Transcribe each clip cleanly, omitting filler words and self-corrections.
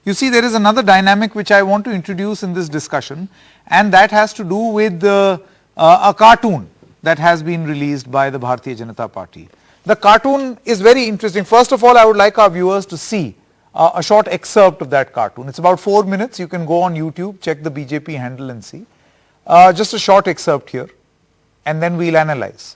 You see, there is another dynamic which I want to introduce in this discussion, and that has to do with a cartoon that has been released by the Bharatiya Janata Party. The cartoon is very interesting. First of all, I would like our viewers to see a short excerpt of that cartoon. It's about 4 minutes. You can go on YouTube, check the BJP handle and see. Just a short excerpt here, and then we'll analyze.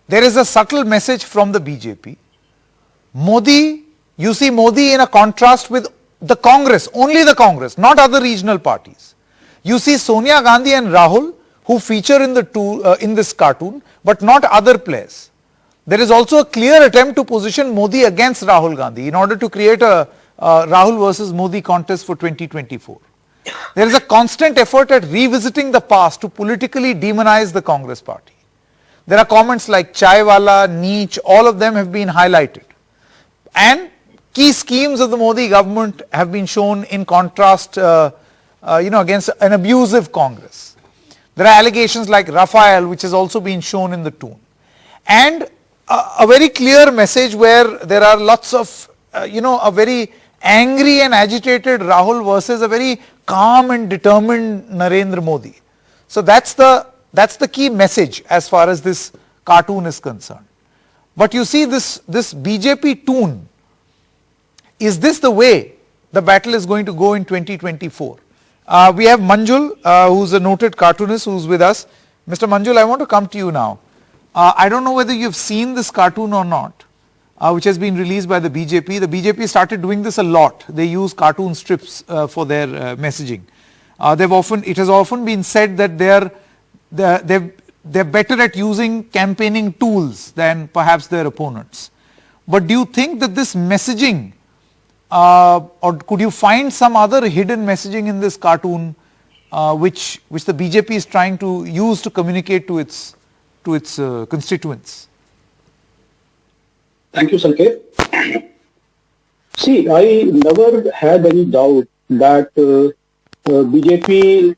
There is a subtle message from the BJP. Modi, you see Modi in a contrast with the Congress, only the Congress, not other regional parties. You see Sonia Gandhi and Rahul who feature in this cartoon, but not other players. There is also a clear attempt to position Modi against Rahul Gandhi in order to create a Rahul versus Modi contest for 2024. There is a constant effort at revisiting the past to politically demonize the Congress party. There are comments like Chai Wala, Neech, all of them have been highlighted. And key schemes of the Modi government have been shown in contrast against an abusive Congress. There are allegations like Rafael, which has also been shown in the Toon. And a very clear message where there are lots of, a very angry and agitated Rahul versus a very calm and determined Narendra Modi. So that's the key message as far as this cartoon is concerned. But you see this BJP Toon, is this the way the battle is going to go in 2024? We have Manjul, who's a noted cartoonist, who's with us. Mr. Manjul, I want to come to you now. I don't know whether you've seen this cartoon or not, which has been released by the BJP. The BJP started doing this a lot. They use cartoon strips for their messaging. It has often been said that they're better at using campaigning tools than perhaps their opponents. But do you think that this messaging, or could you find some other hidden messaging in this cartoon which the BJP is trying to use to communicate to its constituents? Thank you, Sanket. See, I never had any doubt that BJP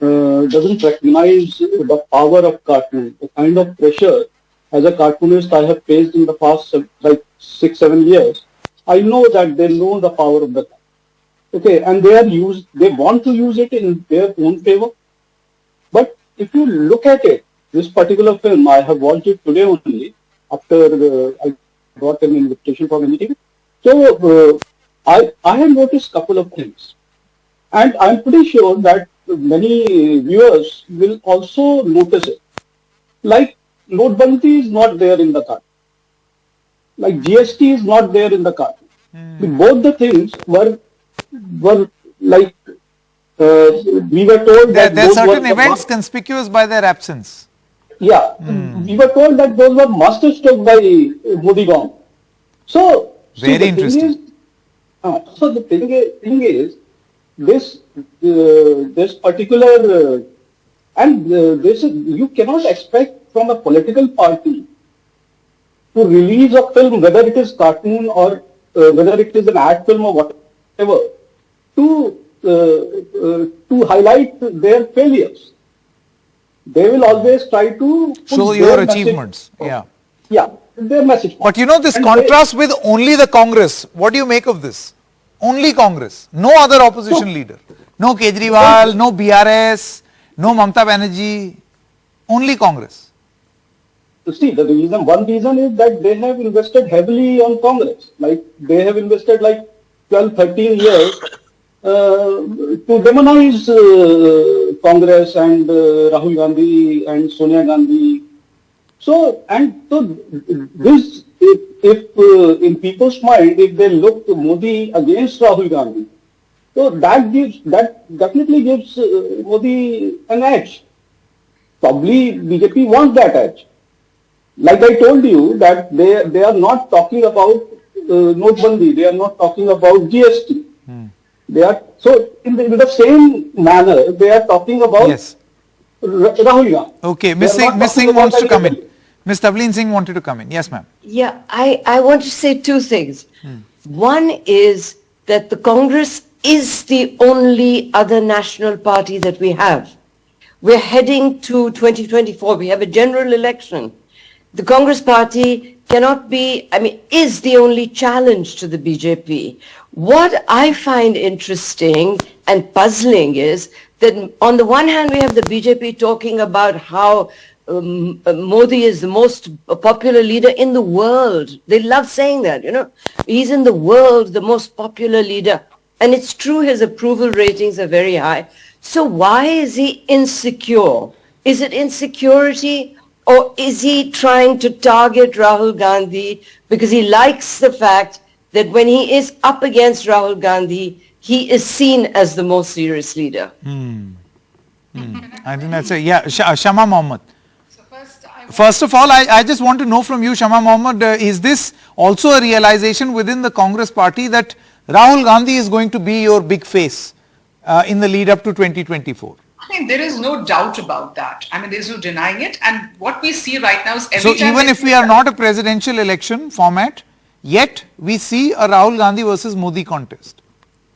doesn't recognize the power of cartoon. The kind of pressure as a cartoonist I have faced in the past 6-7 years, I know that they know the power of the cartoon. Okay, and they want to use it in their own favor. But if you look at it, this particular film, I have watched it today only, after I got an invitation from NDTV. So I have noticed a couple of things. And I'm pretty sure that many viewers will also notice it. Like Notebandi is not there in the cartoon. Like GST is not there in the cartoon. Both the things were like, we were told that there are certain events conspicuous by their absence. Yeah, we were told that those were masterstroke by Modi government. So, very interesting. So the thing is, this particular you cannot expect from a political party to release a film, whether it is cartoon or whether it is an ad film or whatever, to highlight their failures. They will always try to show your achievements. Yeah, their message. But you know, this contrast with only the Congress, what do you make of this? Only Congress, no other opposition leader, no Kejriwal, no BRS, no Mamata Banerjee, only Congress. See, one reason is that they have invested heavily on Congress. Like they have invested like 12-13 years to demonize Congress and Rahul Gandhi and Sonia Gandhi. So this, if in people's mind, if they look to Modi against Rahul Gandhi, So that definitely gives Modi an edge. Probably BJP wants that edge. Like I told you that they are not talking about Notebandi, they are not talking about GST. They are so in the same manner they are talking about Yes. Rahul Gandhi. Okay, They Miss are not Singh, Miss talking Singh about wants to come in. anybody. Miss Tavleen Singh wanted to come in. Yes, ma'am. Yeah, I want to say two things. One is that the Congress is the only other national party that we have. We're heading to 2024. We have a general election. The Congress party cannot be, is the only challenge to the BJP. What I find interesting and puzzling is that on the one hand, we have the BJP talking about how Modi is the most popular leader in the world. They love saying that, He's in the world, the most popular leader. And it's true his approval ratings are very high. So why is he insecure? Is it insecurity or is he trying to target Rahul Gandhi because he likes the fact that when he is up against Rahul Gandhi, he is seen as the most serious leader? I think that's Shama Mohammed. First of all, I just want to know from you, Shama Mohammed, is this also a realization within the Congress party that Rahul Gandhi is going to be your big face in the lead up to 2024? I think there is no doubt about that. There's no denying it. And what we see right now is So even if we are not a presidential election format, yet we see a Rahul Gandhi versus Modi contest.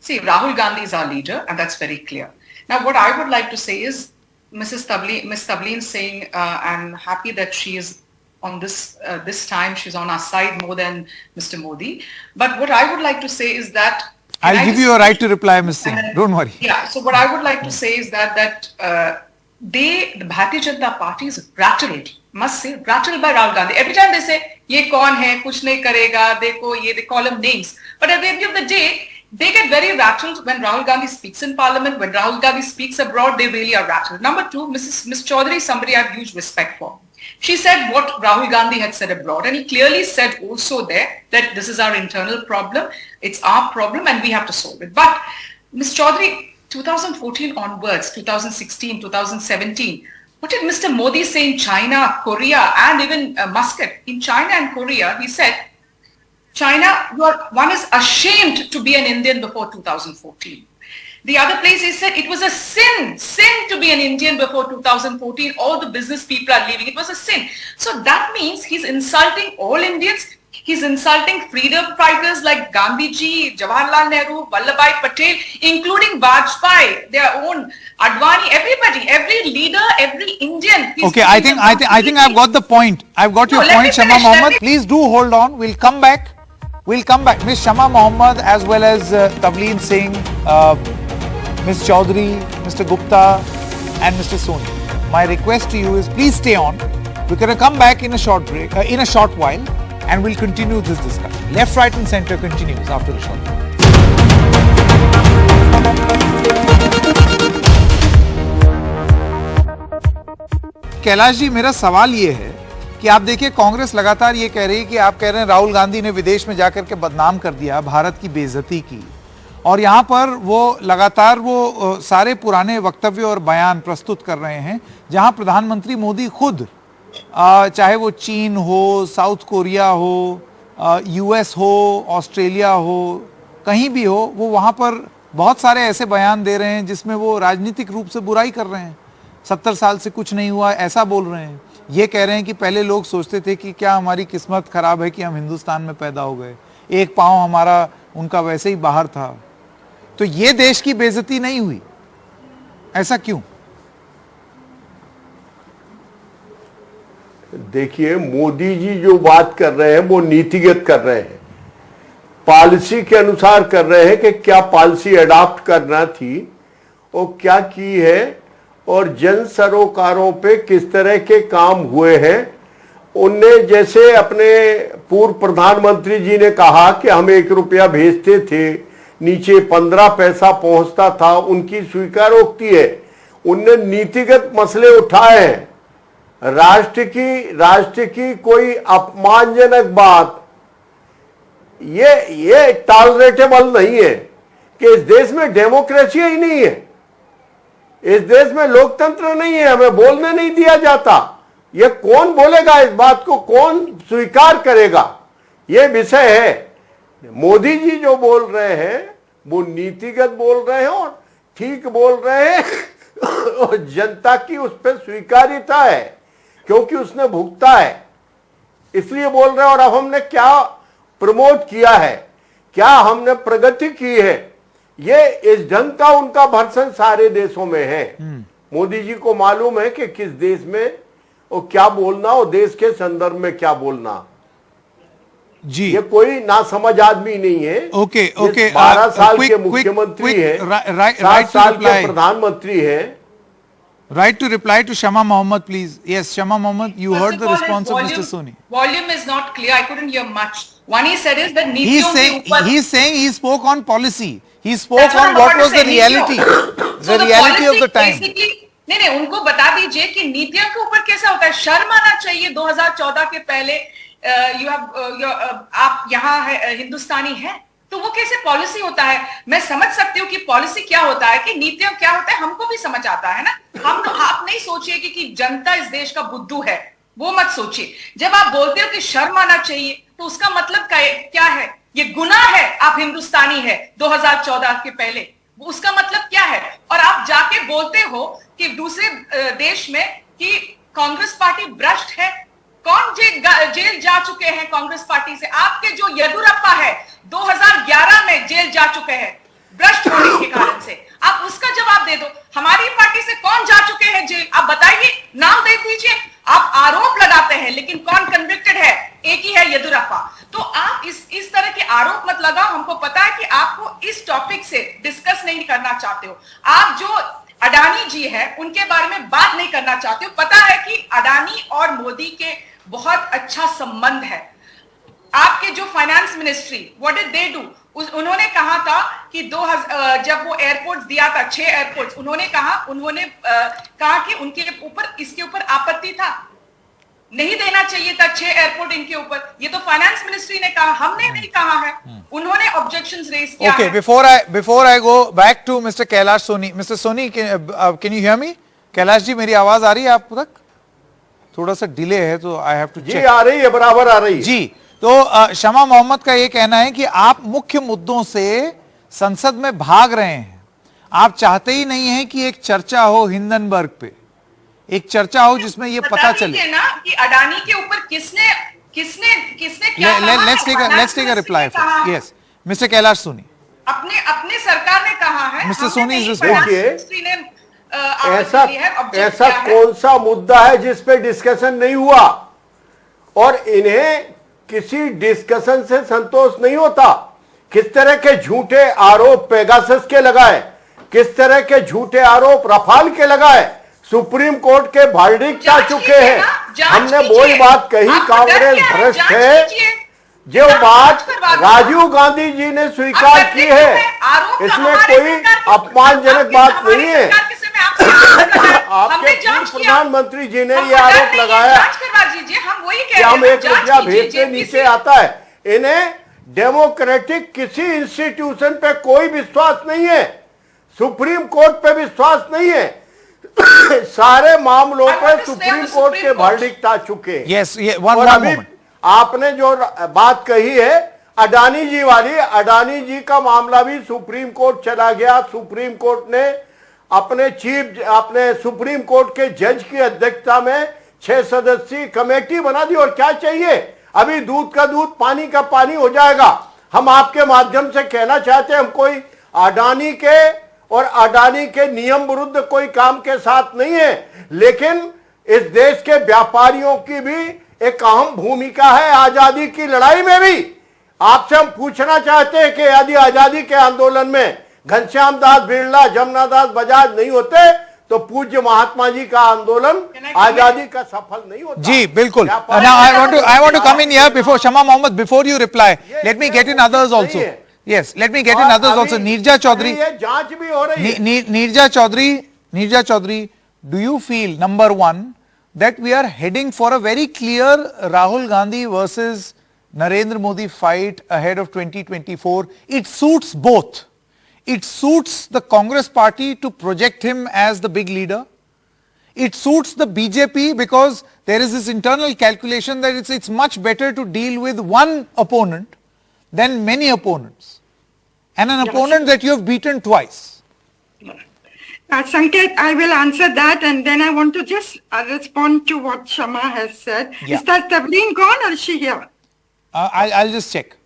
See, Rahul Gandhi is our leader, and that's very clear. Now, what I would like to say is, Miss Tavleen saying, I'm happy that she is on this time, she's on our side more than Mr. Modi. But what I would like to say is that I'll give you a right to reply, Ms. Singh. Don't worry. Yeah. So what I would like to say is that the Bharatiya Janata Party is rattled. Must say rattled by Rahul Gandhi. Every time they say, "Ye kaun hai? Kuch nahi karega." They call him names. But at the end of the day, they get very rattled when Rahul Gandhi speaks in Parliament. When Rahul Gandhi speaks abroad, they really are rattled. Number two, Ms. Chaudhary, somebody I have huge respect for. She said what Rahul Gandhi had said abroad, and he clearly said also there that this is our internal problem, it's our problem and we have to solve it. But Ms. Chaudhary, 2014 onwards, 2016, 2017, what did Mr. Modi say in China, Korea and even Muscat? In China and Korea, he said, China, one is ashamed to be an Indian before 2014. The other place he said it was a sin to be an Indian before 2014. All the business people are leaving. It was a sin. So that means he's insulting all Indians. He's insulting freedom fighters like Gandhiji, Jawaharlal Nehru, Vallabhbhai Patel, including Vajpayee, their own Advani, everybody, every leader, every Indian. Okay, I think I've got the point. I've got your point, Shama Mohammed. Please do hold on. We'll come back. Ms. Shama Mohammed as well as Tavleen Singh, Ms. Chaudhary, Mr. Gupta and Mr. Soni. My request to you is please stay on. We're going to come back in a short break, in a short while, and we'll continue this discussion. Left, right and center continues after the short break. Kailash ji, मेरा सवाल ये है कि आप देखिए कांग्रेस लगातार ये कह रही है कि आप कह रहे हैं राहुल गांधी ने विदेश में जाकर के बदनाम कर दिया, भारत की बेइज्जती की, और यहाँ पर वो लगातार वो सारे पुराने वक्तव्य और बयान प्रस्तुत कर रहे हैं जहाँ प्रधानमंत्री मोदी खुद चाहे वो चीन हो, साउथ कोरिया हो, यूएस हो, ऑस्ट्रेलिया हो, कहीं भी हो, वो वहाँ पर बहुत सारे ऐसे बयान दे रहे हैं जिसमें वो राजनीतिक रूप से बुराई कर रहे हैं। 70 साल से कुछ नहीं हुआ ऐसा बोल रहे हैं। ये कह रहे हैं कि पहले लोग सोचते थे कि क्या हमारी किस्मत खराब है कि हम हिंदुस्तान में पैदा हो गए, एक पांव हमारा उनका वैसे ही बाहर था। तो ये देश की बेइज्जती नहीं हुई, ऐसा क्यों? देखिए, मोदी जी जो बात कर रहे हैं वो नीतिगत कर रहे हैं, पॉलिसी के अनुसार कर रहे हैं कि क्या पॉलिसी अडॉप्ट करना थी और क्या की है और जन सरोकारों पे किस तरह के काम हुए हैं। उनने जैसे अपने पूर्व प्रधानमंत्री जी ने कहा कि हम 1 रुपया भेजते थे, नीचे 15 पैसा पहुंचता था, उनकी स्वीकारोक्ति है। उनने नीतिगत मसले उठाए हैं। राष्ट्र की कोई अपमानजनक बात ये टॉलरेटेबल नहीं है कि इस देश में डेमोक्रेसी ही नहीं है, इस देश में लोकतंत्र नहीं है, हमें बोलने नहीं दिया जाता। ये कौन बोलेगा, इस बात को कौन स्वीकार करेगा? ये विषय है। मोदी जी जो बोल रहे हैं वो नीतिगत बोल रहे हैं और ठीक बोल रहे हैं और जनता की उस पर स्वीकार्यता है क्योंकि उसने भुगता है, इसलिए बोल रहे हैं। और अब हमने क्या प्रमोट किया है, क्या हमने प्रगति की है, ये इस ढंग का उनका भर्सन सारे देशों में है। मोदी जी को मालूम है कि किस देश में और क्या बोलना और देश के संदर्भ में क्या बोलना। जी, ये कोई नासमझ आदमी नहीं है। ओके ओके, 12 साल के मुख्यमंत्री है, 7 साल के प्रधानमंत्री है। Right to reply to Shama Mohammed, please. Yes, Shama Mohammed, you First heard of the all, response of his Mr. Soni. Volume is not clear. I couldn't hear much. One he said is that He's saying he spoke on policy. He spoke That's what on I'm what about to was the say, reality, So the reality of policy the time. basically, नहीं, उनको बता दीजिए कि नीतियों के ऊपर कैसा होता है। शर्म आना चाहिए। 2014 के पहले आप यहाँ है, हिंदुस्तानी है, तो वो कैसे पॉलिसी होता है? मैं समझ सकती हूँ कि पॉलिसी क्या होता है, कि नीतियों क्या होता है, हमको भी समझ आता है ना। आप नहीं सोचिए कि जनता इस देश का बुद्धू है, वो मत सोचिए। जब आप बोलते हो कि शर्म आना चाहिए, तो उसका मतलब क्या है? ये गुनाह है, आप हिंदुस्तानी है 2014 के पहले, उसका मतलब क्या है? और आप जाके बोलते हो कि दूसरे देश में कि कांग्रेस पार्टी भ्रष्ट है। कौन जेल जा चुके हैं कांग्रेस पार्टी से? आपके जो येदियुरप्पा है 2011 में जेल जा चुके हैं भ्रष्ट होने के कारण से। आप उसका जवाब दे दो। हमारी पार्टी से कौन जा चुके हैं जेल? आप बताइए, नाम दे दीजिए। आप आरोप लगाते हैं लेकिन कौन कन्विक्टेड है? एक ही है, येदियुरप्पा। तो आप इस तरह के आरोप मत लगाओ। हमको पता है कि आपको इस टॉपिक से डिस्कस नहीं करना चाहते हो। आप जो अडानी जी है उनके बारे में बात नहीं करना चाहते हो। पता है कि अडानी और मोदी के बहुत अच्छा संबंध है। आपके जो finance ministry, what did they do? उन्होंने कहा था कि जब वो एयरपोर्ट्स दिया था, 6 एयरपोर्ट्स, उन्होंने कहा कि उनके ऊपर, इसके ऊपर आपत्ति था, नहीं देना चाहिए था 6 एयरपोर्ट इनके ऊपर। ये तो फाइनेंस मिनिस्ट्री ने कहा, हमने नहीं कहा है। उन्होंने ऑब्जेक्शंस रेज किया। Okay, before I go back to Mr. Kailash Soni, Mr. Soni, can you hear me? Kailash ji, मेरी आवाज आ रही है आप तक? थोड़ा सा डिले है तो आई हैव टू चेक। जी आ रही है, बराबर आ रही है जी। तो शमा मोहम्मद का ये कहना है कि आप मुख्य मुद्दों से संसद में भाग रहे हैं। आप चाहते ही नहीं हैं कि एक चर्चा हो हिंडनबर्ग पे, एक चर्चा हो जिसमें ये पता चले ना कि अडानी के ऊपर किसने क्या कहा। Let's take a reply. Yes, Mr. Kailash Soni. अपने सरकार ने कहा है। Mr. Soni is देखिए, ऐसा कौन सा मुद्दा है जिस पे डिस्कशन नहीं हुआ? और इन्हें किसी डिस्कशन से संतोष नहीं होता। किस तरह के झूठे आरोप पेगासस के लगाए, किस तरह के झूठे आरोप रफाल के लगाए, सुप्रीम कोर्ट के वर्डिक्ट आ चुके हैं। हमने वही बात कही, कांग्रेस भ्रष्ट है, जो बात राजीव गांधी जी ने स्वीकार की है, इसमें कोई अपमानजनक बात नहीं है। आपके प्रधानमंत्री जी ने यह आरोप लगाया कि हम 1 रुपया भेजते नीचे आता है। इन्हें डेमोक्रेटिक किसी इंस्टीट्यूशन पे कोई विश्वास नहीं है, सुप्रीम कोर्ट पे विश्वास नहीं है। सारे मामलों पर सुप्रीम कोर्ट के वर्डिक्ट आ चुके हैं। Yes, और अभी आपने जो बात कही है अडानी जी वाली, अडानी जी का मामला भी सुप्रीम कोर्ट चला गया। सुप्रीम कोर्ट ने अपने सुप्रीम कोर्ट के जज की अध्यक्षता में 6 सदस्यीय कमेटी बना दी। और क्या चाहिए? अभी दूध का दूध, पानी का पानी हो जाएगा। हम आपके माध्यम से कहना चाहते हैं, हम कोई अडानी के और अडानी के नियम विरुद्ध कोई काम के साथ नहीं है, लेकिन इस देश के व्यापारियों की भी एक अहम भूमिका है आजादी की लड़ाई में भी। आपसे हम पूछना चाहते हैं कि यदि आजादी के आंदोलन में घनश्याम दास बिरला, जमुना दास बजाज नहीं होते तो पूज्य महात्मा जी का आंदोलन आजादी का सफल नहीं होता। जी बिल्कुल। Now I want to come in here before Shama Mohammed, before you reply, let me get in others also. Yes, let me get in others also. Neerja Chaudhary, जांच भी हो रही है। Neerja Chaudhary, do you feel, number one, that we are heading for a very clear Rahul Gandhi versus Narendra Modi fight ahead of 2024? It suits both. It suits the Congress party to project him as the big leader. It suits the BJP because there is this internal calculation that it's much better to deal with one opponent than many opponents. And an opponent that you have beaten twice. Sanket, I will answer that, and then I want to just respond to what Shama has said. Yeah. Is that Tavleen gone or is she here? I'll just check.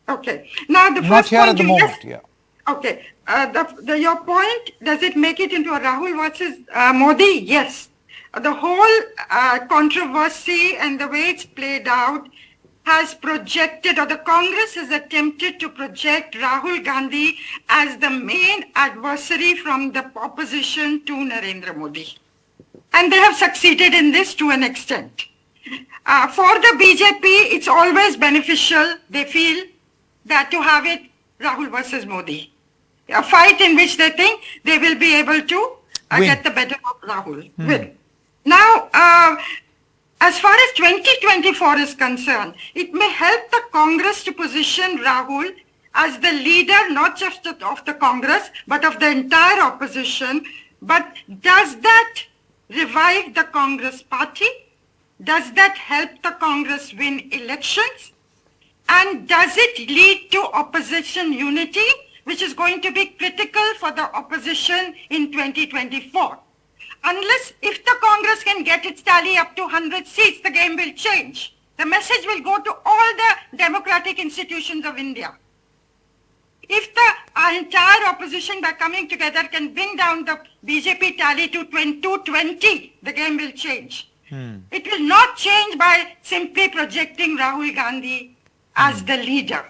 Okay. Now the Not first here point at the you moment, just- yeah. Okay. Your point, does it make it into a Rahul versus Modi? Yes. The whole controversy and the way it's played out has projected, or the Congress has attempted to project Rahul Gandhi as the main adversary from the opposition to Narendra Modi. And they have succeeded in this to an extent. For the BJP, it's always beneficial, they feel, that to have it Rahul versus Modi. A fight in which they think they will be able to get the better of Rahul. Win. Now, as far as 2024 is concerned, it may help the Congress to position Rahul as the leader, not just of the Congress, but of the entire opposition. But does that revive the Congress party? Does that help the Congress win elections? And does it lead to opposition unity, which is going to be critical for the opposition in 2024? Unless, if the Congress can get its tally up to 100 seats, the game will change. The message will go to all the democratic institutions of India. If the entire opposition, by coming together, can bring down the BJP tally to 220, the game will change. It will not change by simply projecting Rahul Gandhi as the leader.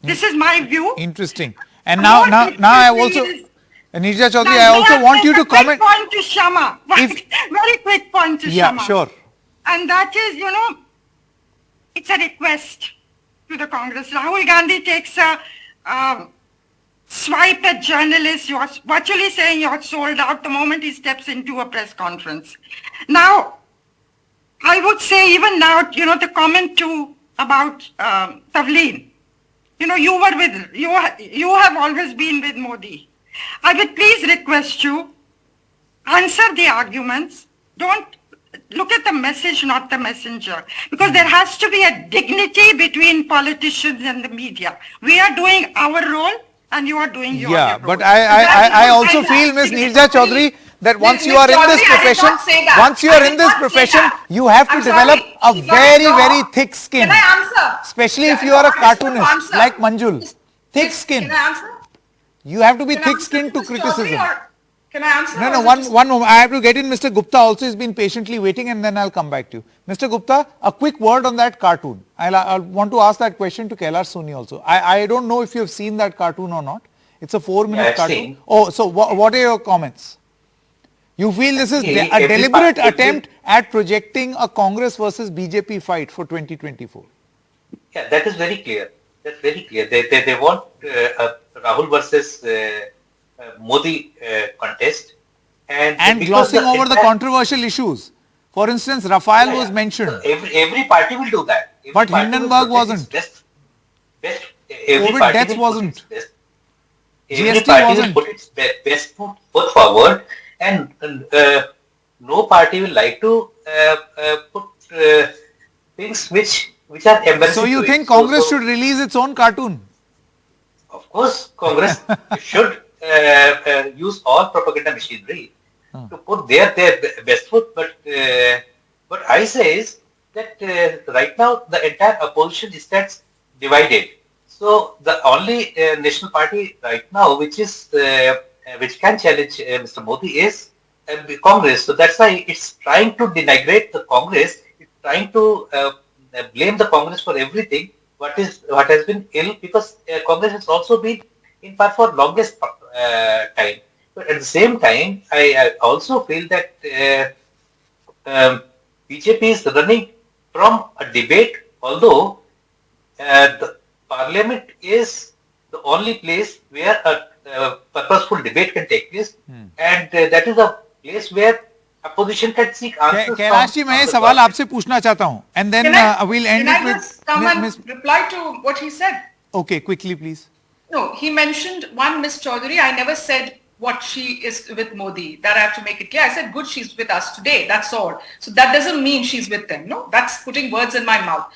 This is my view. Interesting. And now I also, Neerja Chaudhary, I Now, also may want you make to a quick comment. point to Shama. Very quick point to Yeah, Shama. sure. And that is, it's a request to the Congress. Rahul Gandhi takes a swipe at journalists. You're virtually saying you're sold out the moment he steps into a press conference. Now, I would say even now, the comment too about Tavleen. You have always been with Modi. I would please request you, answer the arguments. Don't look at the message, not the messenger. Because there has to be a dignity between politicians and the media. We are doing our role and you are doing your Yeah, role. but I also feel, Ms. Neerja Chaudhary, that once you are in this profession, you have to develop a very, very thick skin. Can I answer? Especially if Yeah, you are a I just want to cartoonist answer. like Manjul. Thick skin. Can I answer? You have to be Can I thick answer skinned to Mr. Chaudhary criticism. or Can I answer? No, or no, is it one just- moment. I have to get in Mr. Gupta also. He's been patiently waiting and then I'll come back to you. Mr. Gupta, a quick word on that cartoon. I'll want to ask that question to Kailash Soni also. I don't know if you have seen that cartoon or not. It's a 4-minute Yeah, I've cartoon. seen. Oh, so what are your comments? You feel this is See, a every deliberate part- every- attempt at projecting a Congress versus BJP fight for 2024? Yeah, that is very clear. That's very clear. They want a Rahul versus Modi contest. And because glossing over the entire- controversial issues. For instance, Rafale was mentioned. Every party will do that. Every But party will Hindenburg protect wasn't. its Best, every COVID party deaths will put wasn't. its best. Every GST party wasn't. will put its best foot forward, and no party will like to put things which are embarrassing. So you to think it. Congress should release its own cartoon? Of course, Congress should use all propaganda machinery to put their best foot. But I say is that right now the entire opposition stands divided. So the only national party right now which can challenge Mr. Modi is Congress. So that's why it's trying to denigrate the Congress. It's trying to blame the Congress for everything what has been ill, because Congress has also been in part for longest time. But at the same time, I also feel that BJP is running from a debate, although the Parliament is the only place where a purposeful debate can take place, and that is a place where opposition can seek answers. Kailash ji, मैं ये सवाल आपसे पूछना चाहता हूँ, and then we'll end can it I with just come and reply to what he said? Okay, quickly please. No, he mentioned one Miss Chaudhary. I never said what she is with Modi. That I have to make it clear. I said, good, she's with us today. That's all. So that doesn't mean she's with them. No, that's putting words in my mouth.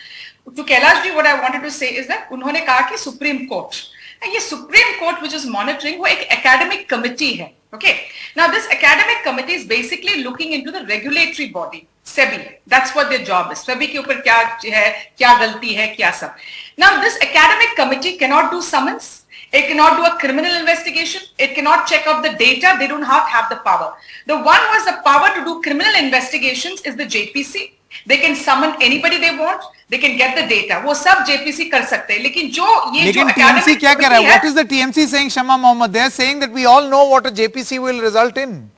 To Kailash ji, what I wanted to say is that उन्होंने कहा कि Supreme Court. And ये Supreme Court which is monitoring वो एक academic committee है. Okay. Now this academic committee is basically looking into the regulatory body. SEBI. That's what their job is. SEBI के ऊपर क्या है, क्या गलती है, क्या सब. Now this academic committee cannot do summons. It cannot do a criminal investigation. It cannot check out the data. They don't have the power. The one who has the power to do criminal investigations is the JPC. They can summon anybody they want. They can get the data. वो सब JPC कर सकते हैं. लेकिन जो ये जो TMC क्या कह रहा है? What is the TMC saying, Shama Mohammed? They are saying that we all know what a JPC will result in.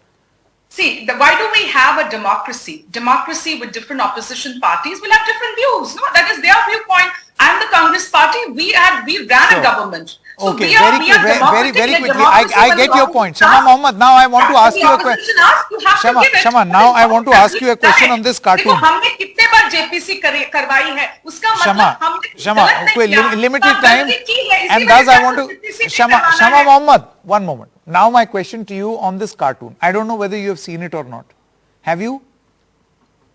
See, why do we have a democracy? Democracy with different opposition parties will have different views. No, that is their viewpoint. And the Congress party, we ran a government. So okay, very quickly. I get your point. Shama Mohammed, now I want to ask you a question. Shama, now I want to ask you a question on this cartoon. हमने कितने बार JPC करवाई है? उसका मतलब Shama, limited time. And thus I want to, Shama Mohammed, one moment. Now my question to you on this cartoon. I don't know whether you have seen it or not. Have you?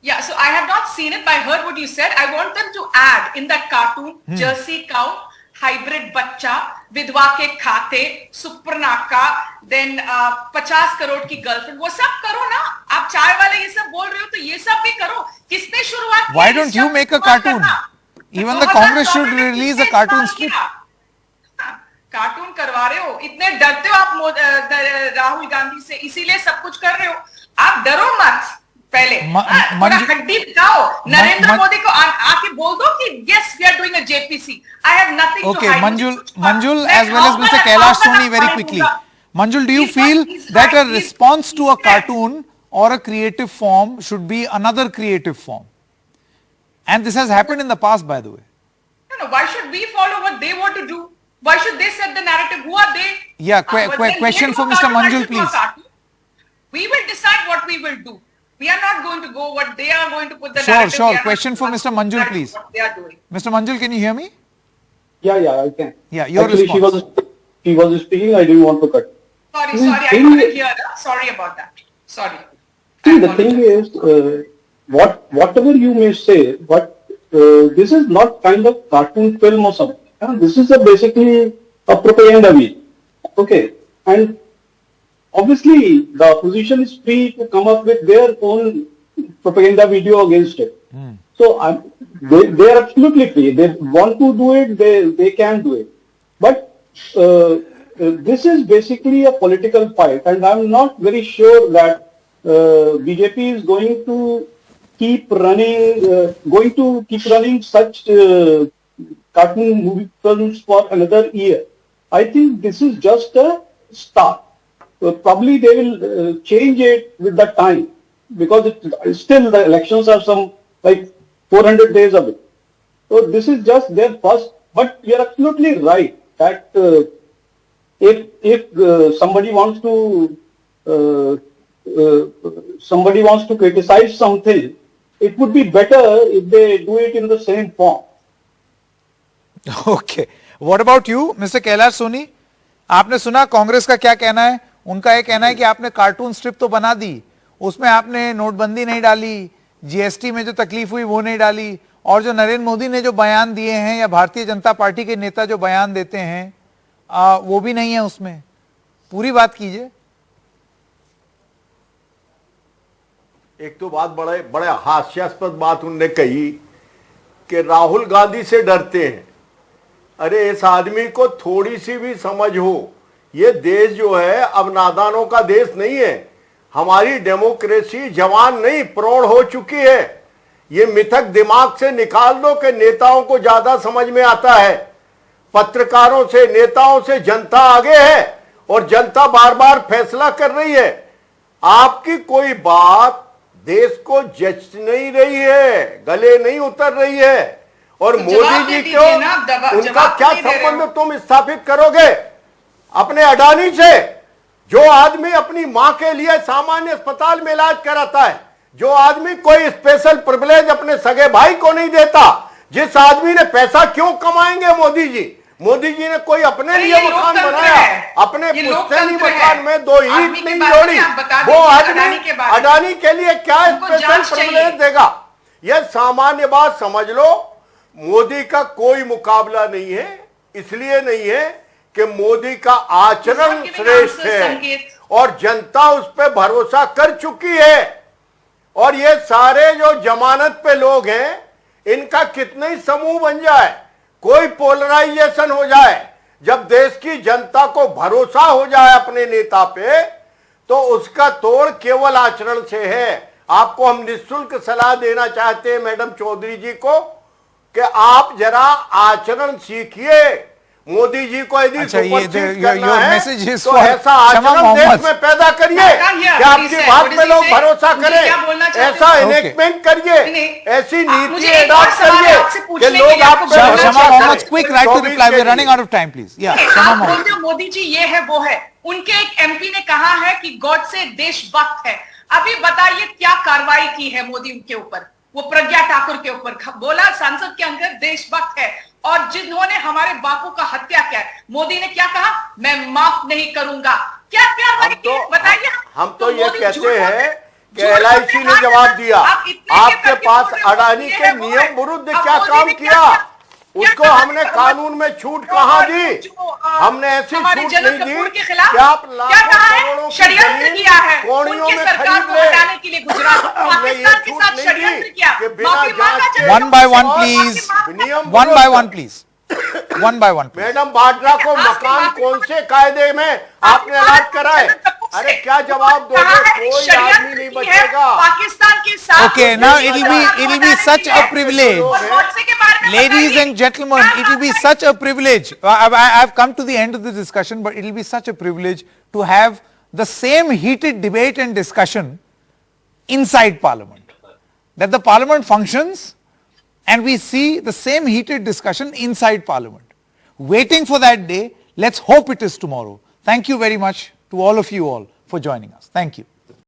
Yeah, so I have not seen it, but I heard what you said. I want them to add in that cartoon, Jersey cow, hybrid bachcha, विधवा के खाते, सुपर्नाका, then 50 crore की girlfriend, वो सब करो ना. आप चाय वाले ये सब बोल रहे हो तो ये सब भी करो. किसने शुरुआत की? Why don't you make a cartoon? Even the Congress should release a cartoon strip. Cartoon करवा रहे हो, इतने डरते हो आप राहुल गांधी से, इसीलिए सब कुछ कर रहे हो. आप डरो मत. पहले हड्डी दिखाओ. नरेंद्र मोदी को आके बोल दो कि yes, we are doing a JPC. I have nothing to hide. Manjul, as well as Mr. Kailash Soni, very quickly. Manjul, do you feel that a response to a cartoon or a creative form should be another creative form? And this has happened in the past, by the way. No. Why should we follow what they want to do? Why should they set the narrative? Who are they? Yeah, question for Mr. Manjul, please. We will decide what we will do. We are not going to go what they are going to put the narrative. Sure. Question for Mr. Manjul, please. What they are doing. Mr. Manjul, can you hear me? Yeah, I can. Yeah, your Actually, response. she was speaking. I didn't want to cut. Sorry, I couldn't hear her. Sorry about that. Sorry. See, the thing is, whatever you may say, but this is not kind of cartoon film or something. This is basically a propaganda video. Okay, and obviously the opposition is free to come up with their own propaganda video against it. So they are absolutely free. They want to do it, they can do it. But this is basically a political fight, and I'm not very sure that BJP is going to keep running such cartoon movie films for another year. I think this is just a start. Probably they will change it with the time, because still the elections are some like 400 days away. So this is just their first. But you are absolutely right that if somebody wants to criticize something, it would be better if they do it in the same form. Okay. What about you, Mr. Kailash Soni? आपने सुना कांग्रेस का क्या कहना है? उनका ये कहना है कि आपने कार्टून स्ट्रिप तो बना दी, उसमें आपने नोटबंदी नहीं डाली, जीएसटी में जो तकलीफ हुई वो नहीं डाली, और जो नरेंद्र मोदी ने जो बयान दिए हैं या भारतीय जनता पार्टी के नेता जो बयान देते हैं वो भी नहीं है उसमें. पूरी बात कीजिए. एक तो बात बड़े हास्यास्पद बात उन्होंने कही कि राहुल गांधी से डरते हैं. अरे इस आदमी को थोड़ी सी भी समझ हो, ये देश जो है अब नादानों का देश नहीं है. हमारी डेमोक्रेसी जवान नहीं प्रौढ़ हो चुकी है. ये मिथक दिमाग से निकाल दो कि नेताओं को ज्यादा समझ में आता है. पत्रकारों से, नेताओं से जनता आगे है और जनता बार बार फैसला कर रही है. आपकी कोई बात देश को जच नहीं रही है, गले नहीं उतर रही है. और तो मोदी जी को उनका क्या संबंध तुम स्थापित करोगे अपने अडानी से? जो आदमी अपनी मां के लिए सामान्य अस्पताल में इलाज कराता है, जो आदमी कोई स्पेशल प्रिविलेज अपने सगे भाई को नहीं देता, जिस आदमी ने पैसा क्यों कमाएंगे मोदी जी? मोदी जी ने कोई अपने अरे लिए ये मकान लोकतंत्र बनाया, है। अपने ये पुश्तैनी लोकतंत्र है। मकान में 2 आदमी ईंट के नहीं बारे में जोड़ी, आप बता वो दीजिए आदमी अडानी के बारे में। अडानी के लिए क्या उनको स्पेशल जांच प्रिविलेज चाहिए। देगा? यह सामान्य बात समझ लो। मोदी का कोई मुकाबला नहीं है, इसलिए नहीं है कि मोदी का आचरण श्रेष्ठ है और जनता उस पर भरोसा कर चुकी है। और ये सारे जो जमानत पे लोग हैं, इनका कितने ही समूह बन जाए, कोई पोलराइजेशन हो जाए, जब देश की जनता को भरोसा हो जाए अपने नेता पे, तो उसका तोड़ केवल आचरण से है। आपको हम निःशुल्क सलाह देना चाहते हैं मैडम चौधरी जी को कि आप जरा आचरण सीखिए। मोदी जी को यदि सुपरसीड करना है तो ऐसा आचरण देश में पैदा करिए कि आपकी बात पे लोग भरोसा करें, ऐसा इनेक्टमेंट करिए, ऐसी नीति एडॉप्ट करिए कि लोग आप पे Shama भरोसा Mohammed, करें। quick right to reply. We are running out of time, please. Yeah, Shama आप Mohammed. बोलते हो मोदी जी ये है वो है, उनके एक एमपी ने कहा है कि गॉड से देशभक्त है। अभी बताइए क्या कार्रवाई की है मोदी उनके ऊपर? वो प्रज्ञा ठाकुर के ऊपर बोला संसद के अंदर देशभक्त है, और जिन्होंने हमारे बापू का हत्या किया है, मोदी ने क्या कहा? मैं माफ नहीं करूंगा। क्या क्या बताइए। हम तो ये कहते हैं कि LIC ने जवाब दिया, आपके पास अडानी के नियम विरुद्ध क्या काम किया, उसको हमने कानून में छूट कहां दी? हमने ऐसी छूट नहीं दी कि आप लाखों करोड़ों की जमीन कोड़ियों में खरीद ले। हमने ये छूट नहीं दी कि बिना जांच के One by one, please. One by one, please. One by one, please. Madam Vadra को मकान कौन से कायदे में आपने अलॉट कराए? अरे क्या जवाब दोगे? कोई आदमी नहीं बचेगा। पाकिस्तान के साथ Okay, now it'll be such a privilege. Ladies and gentlemen, it will be such a privilege. I've come to the end of the discussion, but it will be such a privilege to have the same heated debate and discussion inside Parliament. That the Parliament functions and we see the same heated discussion inside Parliament. Waiting for that day, let's hope it is tomorrow. Thank you very much to all of you all for joining us. Thank you.